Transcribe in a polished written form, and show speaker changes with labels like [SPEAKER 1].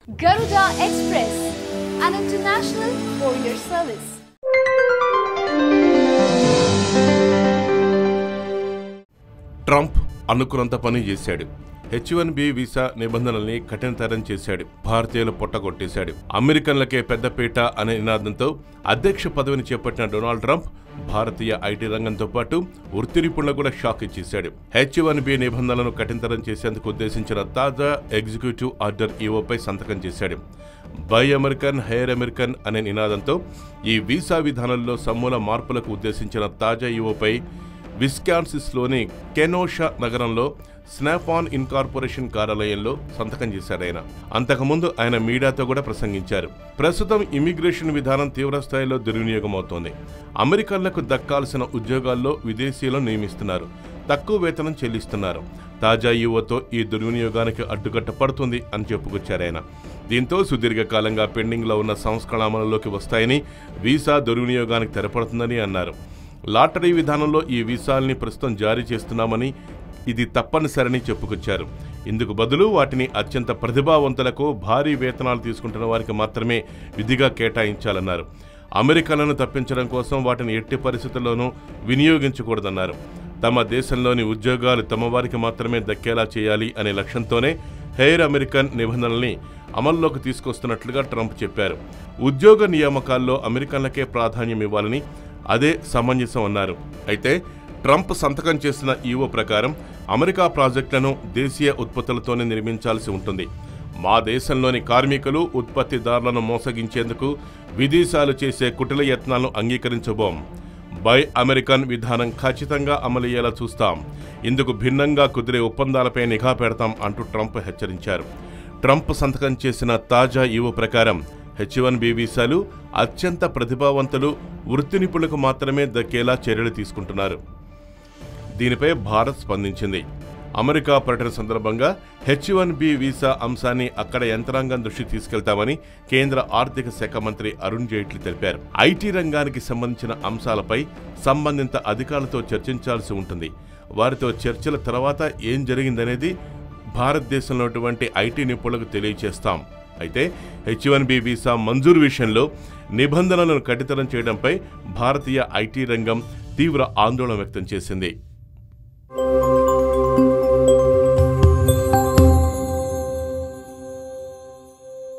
[SPEAKER 1] Garuda Express, an international courier service.
[SPEAKER 2] Trump అనుకున్నంత పని చేశాడు. H1B వీసా నిబంధనల్ని కఠినతరం చేశాడు. భారతీయులు పొట్టగొట్టేశాడు. అమెరికన్లకే పెద్దపీట అనే నినాదంతో అధ్యక్ష పదవిని చేపట్టిన డొనాల్డ్ ట్రంప్ భారతీయ ఐటీ రంగంతో పాటు వృత్తి నిపుణులకు కూడా షాక్ ఇచ్చేశాడు. H1B నిబంధనలను కఠినతరం చేసేందుకు ఉద్దేశించిన తాజా ఎగ్జిక్యూటివ్ ఆర్డర్ ఈఓపై సంతకం చేశాడు. బై అమెరికన్ హైర్ అమెరికన్ అనే నినాదంతో ఈ వీసా విధానంలో సమూల మార్పులకు ఉద్దేశించిన తాజా ఈఓపై విస్కాన్సిన్లోని కెనోషా నగరంలో స్నాప్-ఆన్ ఇన్కార్పొరేషన్ కార్యాలయంలో సంతకం చేశారాయన. అంతకుముందు ఆయన మీడియాతో కూడా ప్రసంగించారు. ప్రస్తుతం ఇమిగ్రేషన్ విధానం తీవ్రస్థాయిలో దుర్వినియోగమవుతోంది. అమెరికన్లకు దక్కాల్సిన ఉద్యోగాల్లో విదేశీయులను నియమిస్తున్నారు, తక్కువ వేతనం చెల్లిస్తున్నారు. తాజా ఈవోతో ఈ దుర్వినియోగానికి అడ్డుకట్ట పడుతుంది అని చెప్పుకొచ్చారాయన. దీంతో సుదీర్ఘకాలంగా పెండింగ్లో ఉన్న సంస్కరణ అమలులోకి వస్తాయని, వీసా దుర్వినియోగానికి తెరపడుతుందని అన్నారు. లాటరీ విధానంలో ఈ వీసాల్ని ప్రస్తుతం జారీ చేస్తున్నామని, ఇది తప్పనిసరని చెప్పుకొచ్చారు. ఇందుకు బదులు వాటిని అత్యంత ప్రతిభావంతులకు, భారీ వేతనాలు తీసుకుంటున్న వారికి మాత్రమే విధిగా కేటాయించాలన్నారు. అమెరికన్లను తప్పించడం కోసం వాటిని ఎట్టి పరిస్థితుల్లోనూ వినియోగించకూడదన్నారు. తమ దేశంలోని ఉద్యోగాలు తమ వారికి మాత్రమే దక్కేలా చేయాలి అనే లక్ష్యంతోనే హెయిర్ అమెరికన్ నిబంధనల్ని అమల్లోకి తీసుకొస్తున్నట్లుగా ట్రంప్ చెప్పారు. ఉద్యోగ నియామకాల్లో అమెరికన్లకే ప్రాధాన్యం ఇవ్వాలని, అదే సమంజసం అన్నారు. అయితే ట్రంప్ సంతకం చేసిన ఈవో ప్రకారం అమెరికా ప్రాజెక్టులను దేశీయ ఉత్పత్తులతోనే నిర్మించాల్సి ఉంటుంది. మా దేశంలోని కార్మికులు, ఉత్పత్తిదారులను మోసగించేందుకు విదేశాలు చేసే కుటిల యత్నాలను అంగీకరించబోం. బై అమెరికన్ విధానం ఖచ్చితంగా అమలయ్యేలా చూస్తాం. ఇందుకు భిన్నంగా కుదిరే ఒప్పందాలపై నిఘా పెడతాం అంటూ ట్రంప్ హెచ్చరించారు. ట్రంప్ సంతకం చేసిన తాజా ఈవో ప్రకారం H1B వీసాలు అత్యంత ప్రతిభావంతులు, వృత్తి నిపుణులకు మాత్రమే దక్కేలా చర్యలు తీసుకుంటున్నారు. దీనిపై భారత్ స్పందించింది. అమెరికా పర్యటన సందర్భంగా H1B వీసా అంశాన్ని అక్కడ యంత్రాంగం దృష్టికి తీసుకెళ్తామని కేంద్ర ఆర్థిక శాఖ మంత్రి అరుణ్ జైట్లీ తెలిపారు. ఐటీ రంగానికి సంబంధించిన అంశాలపై సంబంధిత అధికారులతో చర్చించాల్సి ఉంటుంది. వారితో చర్చల తర్వాత ఏం జరిగిందనేది భారతదేశంలోటువంటి ఐటీ నిపుణులకు తెలియజేస్తాం. అయితే H1B వీసా మంజూరు విషయంలో నిబంధనలను కఠినతరం చేయడంపై భారతీయ ఐటీ రంగం తీవ్ర ఆందోళన వ్యక్తం చేసింది.